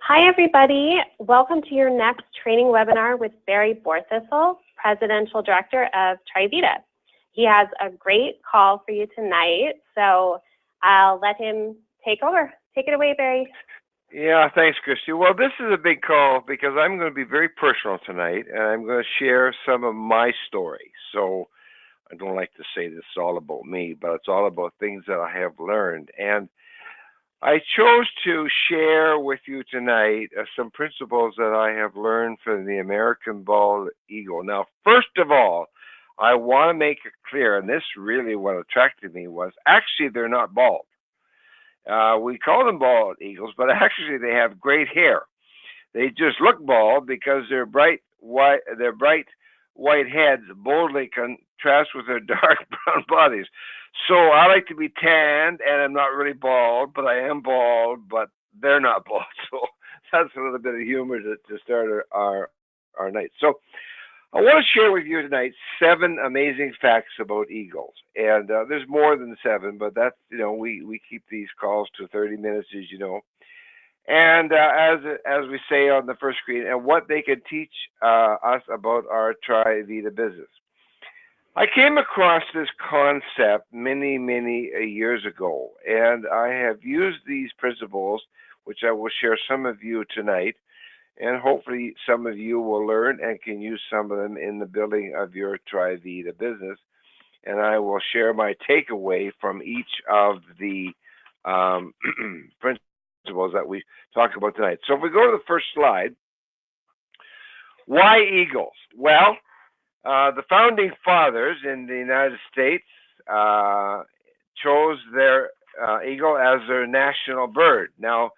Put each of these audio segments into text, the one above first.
Hi, everybody. Welcome to your next training webinar with Barry Borthistle, Presidential Director of TriVita. He has a great call for you tonight, so I'll let him take over. Take it away, Barry. Yeah, thanks, Christy. Well, this is a big call because I'm going to be very personal tonight, and I'm going to share some of my story. So I don't like to say this is all about me, but it's all about things that I have learned. And I chose to share with you tonight some principles that I have learned from the American bald eagle. Now, first of all, I want to make it clear, and this really what attracted me was actually they're not bald. We call them bald eagles, but actually they have great hair. They just look bald because their bright white heads boldly contrast with their dark brown bodies. So I like to be tanned, and I'm not really bald, but I am bald, but they're not bald. So that's a little bit of humor to start our night. So I want to share with you tonight 7 amazing facts about eagles, and there's more than 7, but that's we keep these calls to 30 minutes, as you know. And as we say on the first screen, and what they can teach us about our TriVita business. I came across this concept many years ago, and I have used these principles, which I will share some of you tonight, and hopefully some of you will learn and can use some of them in the building of your TriVita business. And I will share my takeaway from each of the principles that we talk about tonight. So if we go to the first slide, why eagles? Well, the founding fathers in the United States chose their eagle as their national bird. Now,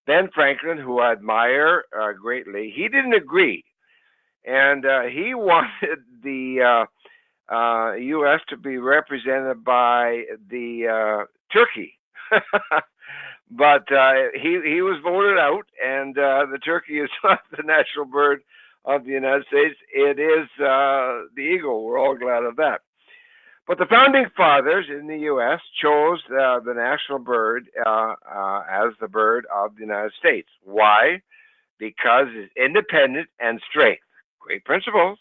Ben Franklin, who I admire greatly, he didn't agree. And he wanted the U.S. to be represented by the turkey. But he was voted out, and the turkey is not the national bird of the United States. It is the eagle. We're all glad of that. But the founding fathers in the U.S. chose the national bird as the bird of the United States. Why? Because it's independent and strength. Great principles.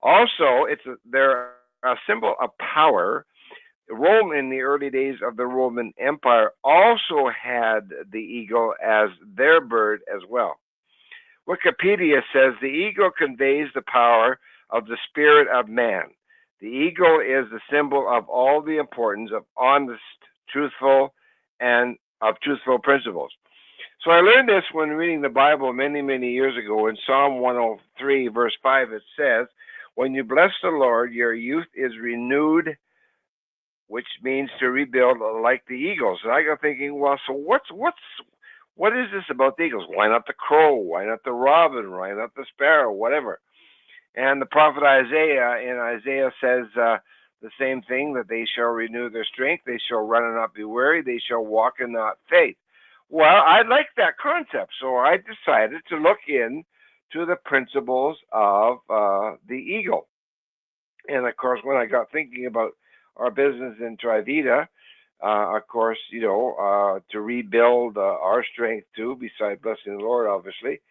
Also, they're a symbol of power. Rome, in the early days of the Roman Empire, also had the eagle as their bird as well. Wikipedia says the eagle conveys the power of the spirit of man. The eagle is the symbol of all the importance of honest, truthful principles. So I learned this when reading the Bible many years ago. In Psalm 103, verse 5, it says, "When you bless the Lord, your youth is renewed," which means to rebuild like the eagles. And I got thinking, well, so what is this about the eagles? Why not the crow? Why not the robin? Why not the sparrow? Whatever. And the prophet Isaiah says the same thing, that they shall renew their strength, they shall run and not be weary, they shall walk and not faint. Well, I like that concept, so I decided to look into the principles of the eagle. And of course, when I got thinking about our business in TriVita, of course, to rebuild our strength too, besides blessing the Lord, obviously,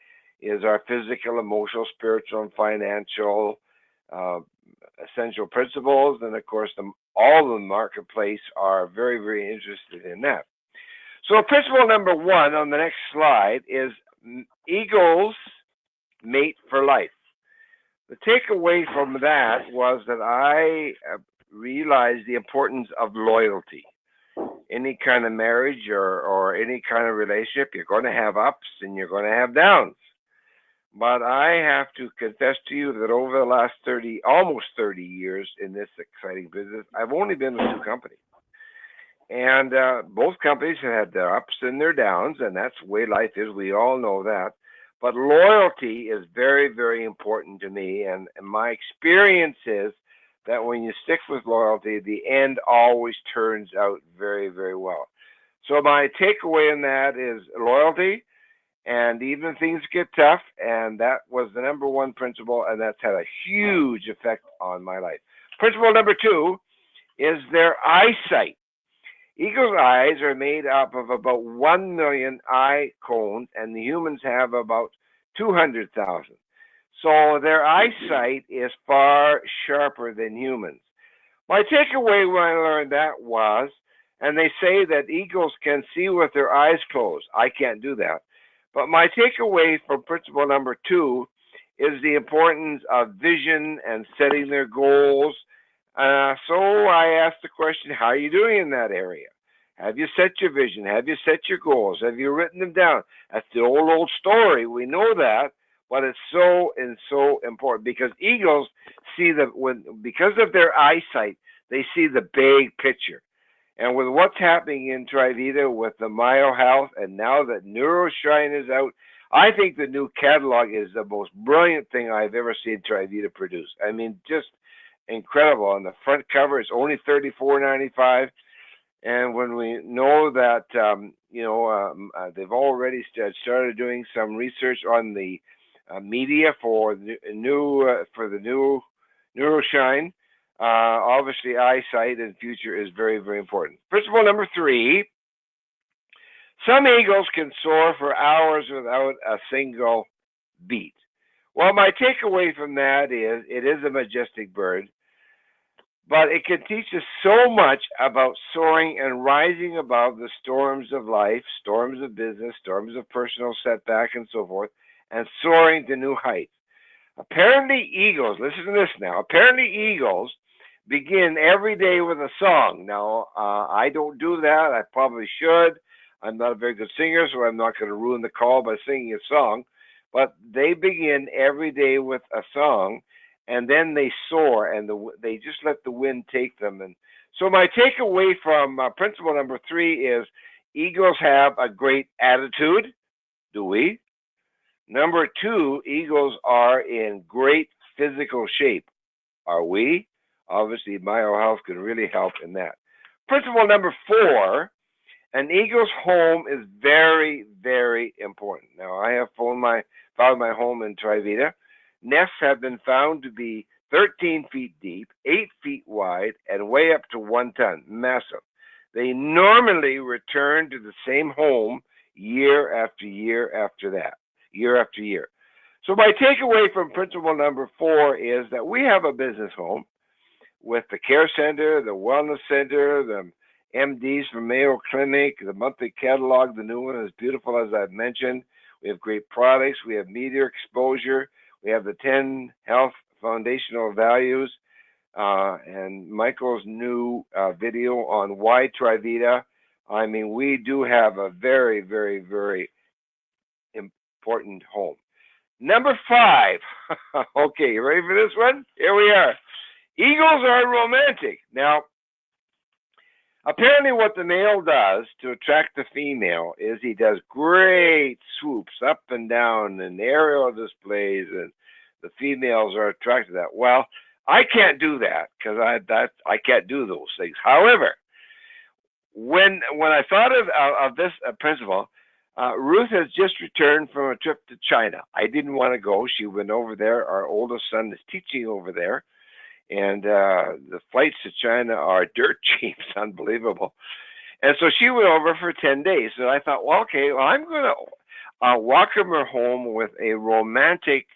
is our physical, emotional, spiritual, and financial essential principles. And of course, all of the marketplace are very interested in that. So principle number 1 on the next slide is eagles mate for life. The takeaway from that was that I realized the importance of loyalty. Any kind of marriage or any kind of relationship, you're going to have ups and you're going to have downs. But I have to confess to you that over the last almost 30 years in this exciting business, I've only been with 2 companies. And both companies have had their ups and their downs, and that's the way life is. We all know that. But loyalty is very important to me. And my experience is that when you stick with loyalty, the end always turns out very well. So my takeaway in that is loyalty, and even things get tough, and that was the number 1 principle, and that's had a huge effect on my life. Principle number 2 is their eyesight. Eagle's eyes are made up of about 1 million eye cones, and the humans have about 200,000. So their eyesight is far sharper than humans. My takeaway when I learned that was, and they say that eagles can see with their eyes closed. I can't do that. But my takeaway from principle number 2 is the importance of vision and setting their goals. So I asked the question, how are you doing in that area? Have you set your vision? Have you set your goals? Have you written them down? That's the old story. We know that, but it's so important because eagles see because of their eyesight, they see the big picture. And with what's happening in TriVita with the Myo Health, and now that NeuroShine is out, I think the new catalog is the most brilliant thing I've ever seen TriVita produce. I mean, just incredible. On the front cover, it's only $34.95. And when we know that, they've already started doing some research on the media for the new NeuroShine, obviously eyesight in future is very, very important. Principle number 3, some eagles can soar for hours without a single beat. Well, my takeaway from that is it is a majestic bird, but it can teach us so much about soaring and rising above the storms of life, storms of business, storms of personal setback, and so forth, and soaring to new heights. Apparently, eagles, listen to this now, apparently eagles begin every day with a song. Now, I don't do that. I probably should. I'm not a very good singer, so I'm not going to ruin the call by singing a song. But they begin every day with a song, and then they soar, and they just let the wind take them. And so my takeaway from principle number 3 is eagles have a great attitude. Do we? Number 2, eagles are in great physical shape. Are we? Obviously, Myo Health can really help in that. Principle number 4, an eagle's home is very, very important. Now, I have found my home in TriVita. Nests have been found to be 13 feet deep, 8 feet wide, and weigh up to 1 ton. Massive. They normally return to the same home year after year after that, year after year. So my takeaway from principle number 4 is that we have a business home with the care center, the wellness center, the MDs from Mayo Clinic, the monthly catalog, the new one is beautiful as I've mentioned. We have great products. We have media exposure. We have the 10 health foundational values and Michael's new video on why TriVita. I mean, we do have a very, very, very important home. Number 5. Okay, you ready for this one? Here we are. Eagles are romantic. Now, apparently what the male does to attract the female is he does great swoops up and down and aerial displays, and the females are attracted to that. Well, I can't do that because I can't do those things. However, when I thought of this principle, Ruth has just returned from a trip to China. I didn't want to go. She went over there. Our oldest son is teaching over there. And the flights to China are dirt cheap. It's unbelievable. And so she went over for 10 days. And I thought, well, okay, well, I'm going to welcome her home with a romantic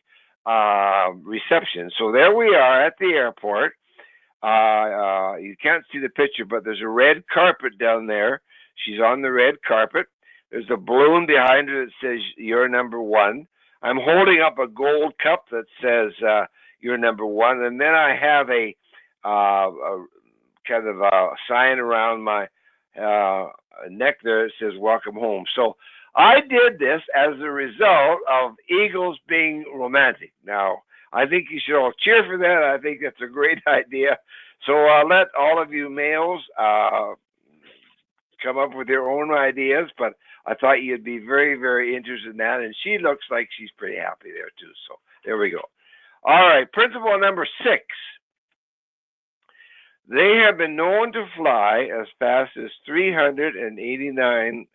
reception. So there we are at the airport. You can't see the picture, but there's a red carpet down there. She's on the red carpet. There's a balloon behind her that says, "You're number 1." I'm holding up a gold cup that says, "You're number 1." And then I have a kind of a sign around my neck there that says, "Welcome home." So I did this as a result of eagles being romantic. Now, I think you should all cheer for that. I think that's a great idea. So I'll let all of you males come up with your own ideas, but I thought you'd be very, very interested in that. And she looks like she's pretty happy there too. So there we go. All right, principle number 6. They have been known to fly as fast as 389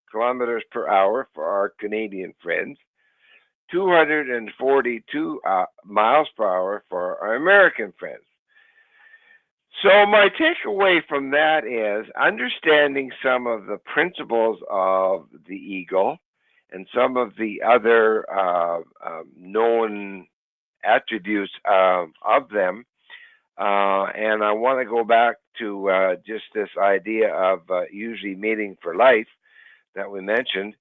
kilometers per hour for our Canadian friends, 242 miles per hour for our American friends. So my takeaway from that is understanding some of the principles of the eagle and some of the other known attributes of them. And I want to go back to just this idea of usually mating for life that we mentioned.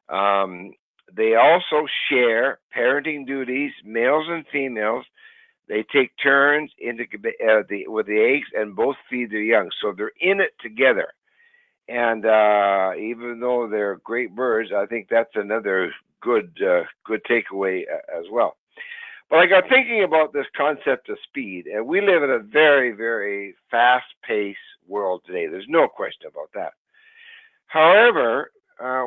Um, they also share parenting duties, males and females. They take turns with the eggs and both feed their young. So they're in it together. And even though they're great birds, I think that's another good takeaway as well. But I got thinking about this concept of speed, and we live in a very, very fast-paced world today. There's no question about that. However,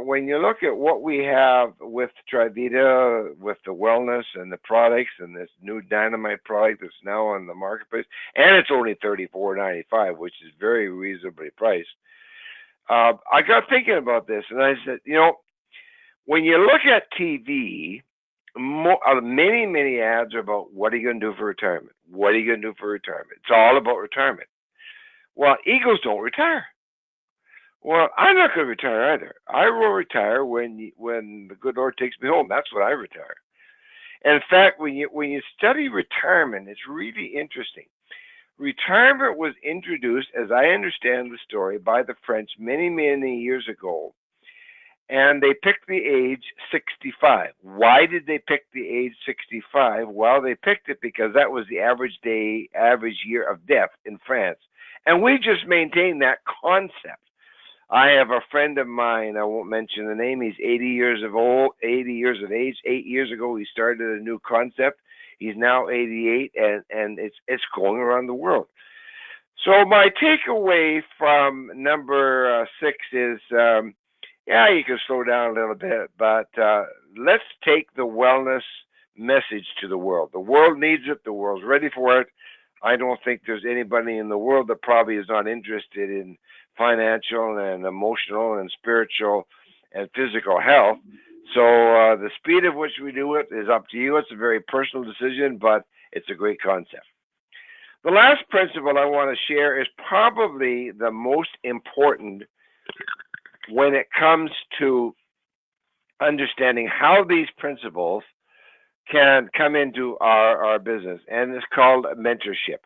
when you look at what we have with TriVita, with the wellness and the products, and this new dynamite product that's now on the marketplace, and it's only $34.95, which is very reasonably priced. I got thinking about this, and I said, when you look at TV, many ads are about what are you going to do for retirement? What are you going to do for retirement? It's all about retirement. Well, eagles don't retire. Well, I'm not going to retire either. I will retire when the good Lord takes me home. That's when I retire. And in fact, when you study retirement, it's really interesting. Retirement was introduced, as I understand the story, by the French many years ago, and they picked the age 65. Why did they pick the age 65? Well, they picked it because that was the average year of death in France, and we just maintain that concept. I have a friend of mine, I won't mention the name, he's 80 years of age. 8 years ago, he started a new concept. He's now 88, and it's going around the world. So my takeaway from number 6 is, you can slow down a little bit, but let's take the wellness message to the world. The world needs it. The world's ready for it. I don't think there's anybody in the world that probably is not interested in financial and emotional and spiritual and physical health. So the speed at which we do it is up to you. It's a very personal decision, but it's a great concept. The last principle I want to share is probably the most important when it comes to understanding how these principles can come into our business, and it's called mentorship.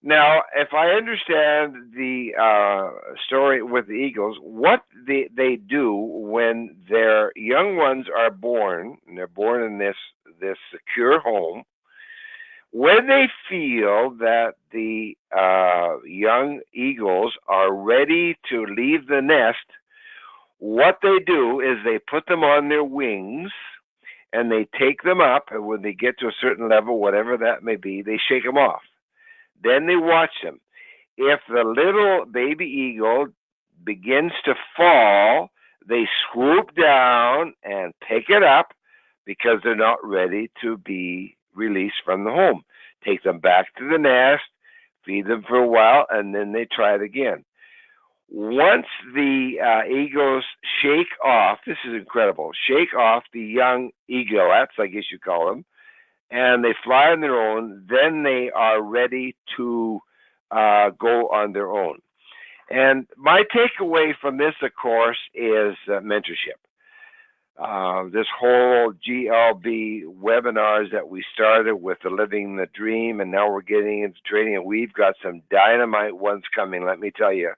Now, if I understand the story with the eagles, what they do when their young ones are born, and they're born in this secure home, when they feel that the young eagles are ready to leave the nest, what they do is they put them on their wings, and they take them up, and when they get to a certain level, whatever that may be, they shake them off. Then they watch them. If the little baby eagle begins to fall, they swoop down and pick it up because they're not ready to be released from the home. Take them back to the nest, feed them for a while, and then they try it again. Once the eagles shake off, this is incredible, shake off the young eaglets, I guess you call them, and they fly on their own, then they are ready to go on their own. And my takeaway from this, of course, is mentorship. This whole GLB webinars that we started with the Living the Dream, and now we're getting into training, and we've got some dynamite ones coming, let me tell you.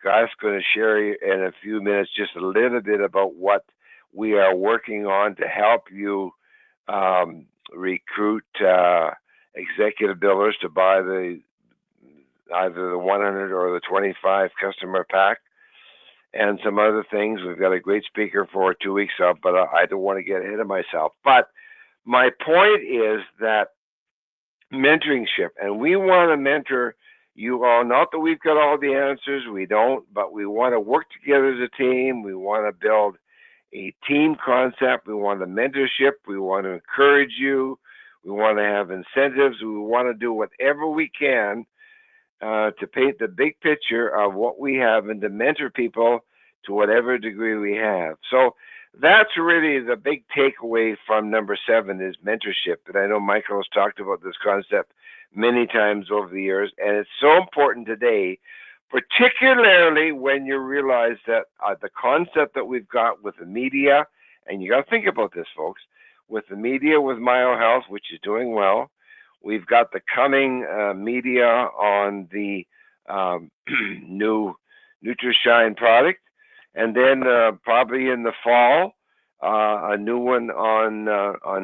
God's going to share in a few minutes just a little bit about what we are working on to help you recruit executive builders to buy either the 100 or the 25 customer pack and some other things. We've got a great speaker for 2 weeks up, but I don't want to get ahead of myself. But my point is that mentorship, and we want to mentor you all. Not that we've got all the answers, we don't, but we want to work together as a team. We want to build a team concept. We want a mentorship. We want to encourage you. We want to have incentives. We want to do whatever we can to paint the big picture of what we have and to mentor people to whatever degree we have. So that's really the big takeaway from number 7 is mentorship. And I know Michael has talked about this concept many times over the years, and it's so important today, particularly when you realize that the concept that we've got with the media, and you got to think about this, folks, with the media with MyoHealth, which is doing well. We've got the coming media on the new NutriShine product, and then probably in the fall, a new one on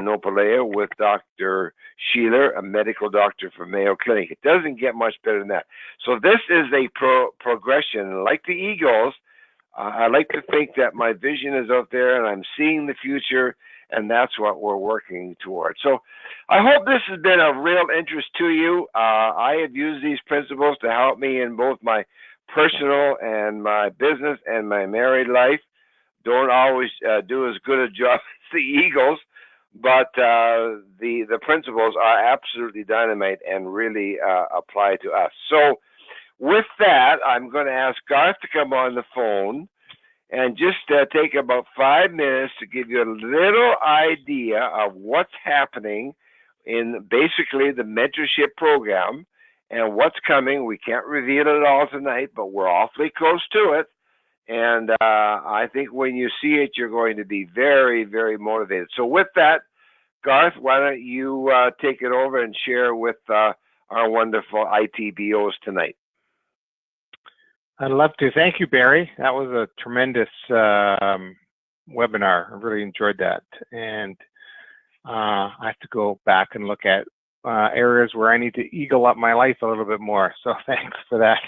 Nopalea with Dr. Sheeler, a medical doctor from Mayo Clinic. It doesn't get much better than that. So this is a progression. Like the Eagles, I like to think that my vision is out there and I'm seeing the future, and that's what we're working towards. So I hope this has been of real interest to you. I have used these principles to help me in both my personal and my business and my married life. Don't always do as good a job as the Eagles, but the principles are absolutely dynamite and really apply to us. So with that, I'm going to ask Garth to come on the phone and just take about 5 minutes to give you a little idea of what's happening in basically the mentorship program and what's coming. We can't reveal it all tonight, but we're awfully close to it. And I think when you see it, you're going to be very, very motivated. So with that, Garth, why don't you take it over and share with our wonderful ITBOs tonight? I'd love to. Thank you, Barry. That was a tremendous webinar. I really enjoyed that. And I have to go back and look at areas where I need to eagle up my life a little bit more. So thanks for that.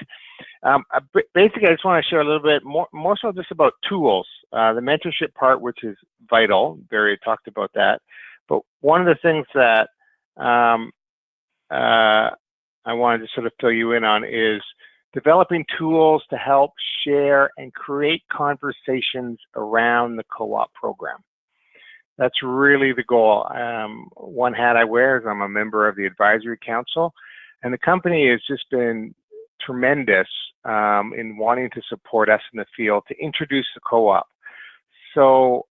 Basically, I just want to share a little bit more so just about tools. The mentorship part, which is vital. Barry talked about that. But one of the things that I wanted to sort of fill you in on is developing tools to help share and create conversations around the co-op program. That's really the goal. One hat I wear is I'm a member of the advisory council, and the company has just been tremendous in wanting to support us in the field to introduce the co-op. So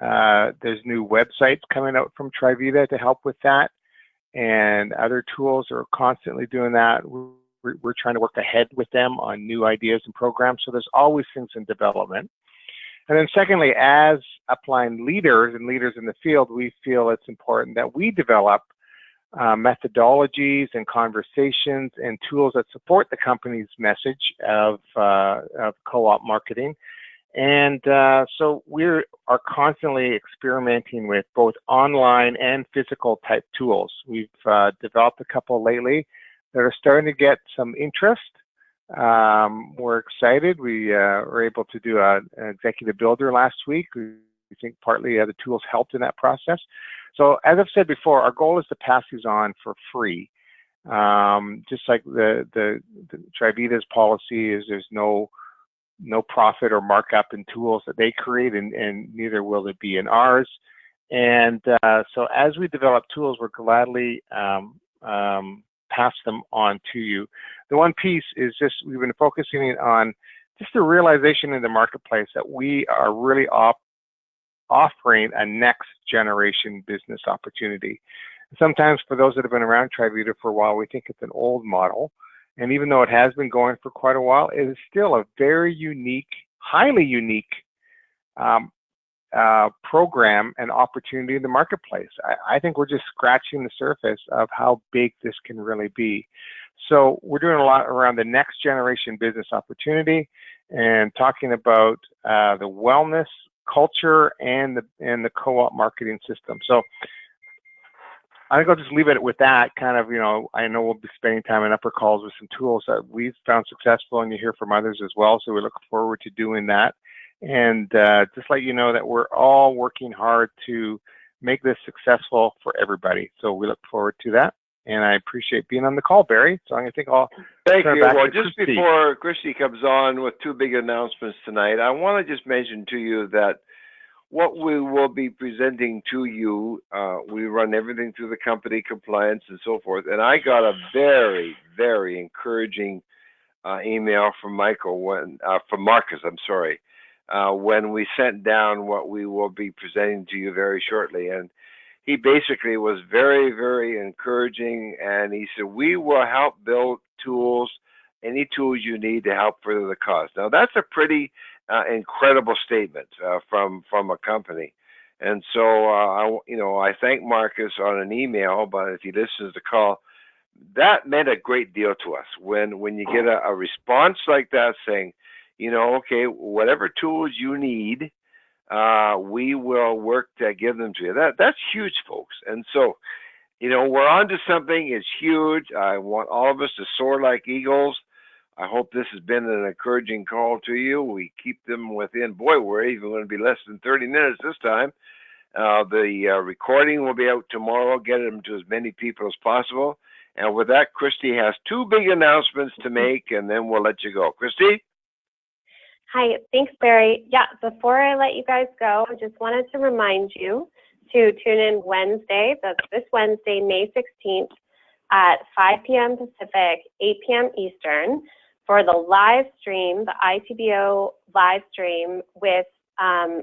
there's new websites coming out from TriVita to help with that, and other tools are constantly doing that. We're trying to work ahead with them on new ideas and programs. So there's always things in development. And then secondly, as upline leaders and leaders in the field, we feel it's important that we develop methodologies and conversations and tools that support the company's message of co-op marketing. And so we are constantly experimenting with both online and physical type tools. We've developed a couple lately that are starting to get some interest. We're excited. We were able to do an executive builder last week. We think partly the tools helped in that process. So as I've said before, our goal is to pass these on for free. Just like the TriVita's policy is there's no profit or markup in tools that they create, and neither will it be in ours. And so as we develop tools, we're gladly pass them on to you. The one piece is just we've been focusing on just the realization in the marketplace that we are really offering a next generation business opportunity. Sometimes for those that have been around TriVita for a while, we think it's an old model. And even though it has been going for quite a while, it is still a very unique, highly unique program and opportunity in the marketplace. I think we're just scratching the surface of how big this can really be. So we're doing a lot around the next generation business opportunity and talking about the wellness culture and the co-op marketing system. So I think I'll just leave it with that kind of, I know we'll be spending time in upper calls with some tools that we've found successful, and you hear from others as well. So we look forward to doing that. And just let you know that we're all working hard to make this successful for everybody. So we look forward to that. And I appreciate being on the call, Barry. So I think I'll Thank turn you. it back Well, to just Christy. before Christy comes on with two big announcements tonight, I want to just mention to you that what we will be presenting to you, we run everything through the company, compliance and so forth. And I got a very, very encouraging email from Marcus, when we sent down what we will be presenting to you very shortly. And he basically was very, very encouraging, and he said, we will help build tools, any tools you need to help further the cause. Now, that's a pretty incredible statement from a company. And so, I thank Marcus on an email, but if he listens to the call, that meant a great deal to us when you get a response like that saying, okay, whatever tools you need, we will work to give them to you. That's huge, folks. And so, we're on to something. It's huge. I want all of us to soar like eagles. I hope this has been an encouraging call to you. We keep them within, we're even going to be less than 30 minutes this time. The recording will be out tomorrow. Get them to as many people as possible. And with that, Christy has two big announcements to make, and then we'll let you go. Christy? Hi, thanks, Barry. Yeah, before I let you guys go, I just wanted to remind you to tune in Wednesday, that's this Wednesday, May 16th at 5 p.m. Pacific, 8 p.m. Eastern, for the live stream, the ITBO live stream with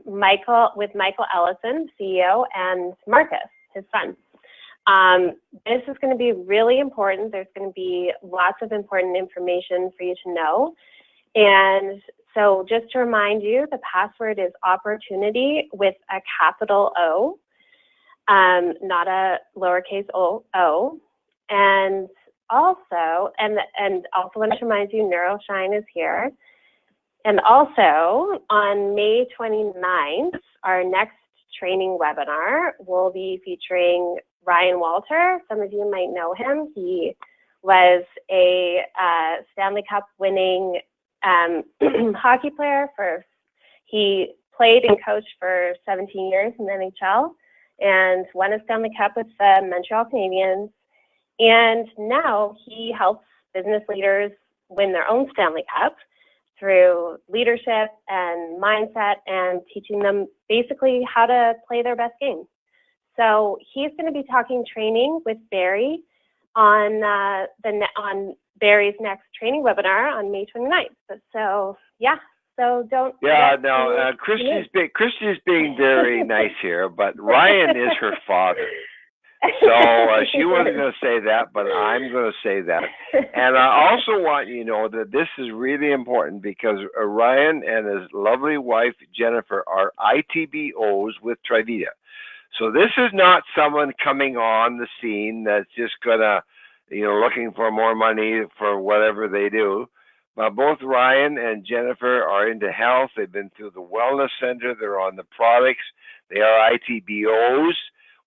Michael Ellison, CEO, and Marcus, his son. This is going to be really important. There's going to be lots of important information for you to know. And so just to remind you, the password is opportunity with a capital O, not a lowercase o. And also want to remind you, NeuroShine is here. And also on May 29th, our next training webinar will be featuring Ryan Walter. Some of you might know him. He was a Stanley Cup winning hockey player. He played and coached for 17 years in the NHL and won a Stanley Cup with the Montreal Canadiens. And now he helps business leaders win their own Stanley Cup through leadership and mindset and teaching them basically how to play their best game. So he's going to be talking training with Barry on Barry's next training webinar on May 29th. So yeah, so don't. Yeah, no, Christy's being very nice here, but Ryan is her father. So she wasn't going to say that, but I'm going to say that. And I also want you to know that this is really important because Ryan and his lovely wife, Jennifer, are ITBOs with TriVita. So this is not someone coming on the scene that's just going to, looking for more money for whatever they do. But both Ryan and Jennifer are into health. They've been through the wellness center. They're on the products. They are ITBOs,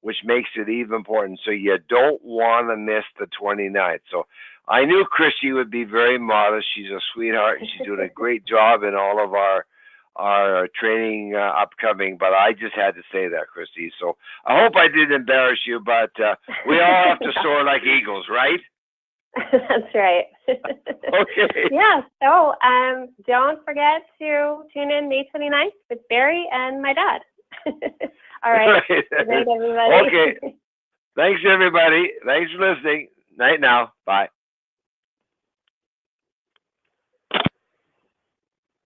which makes it even important. So you don't want to miss the 29th. So I knew Christy would be very modest. She's a sweetheart, and she's doing a great job in all of our training upcoming, but I just had to say that, Christy. So I hope I didn't embarrass you, but we all have to soar like eagles, right? That's right. Okay. Yeah, so don't forget to tune in May 29th with Barry and my dad. All right. Good night, everybody. Okay. Thanks, everybody. Thanks for listening. Night now. Bye.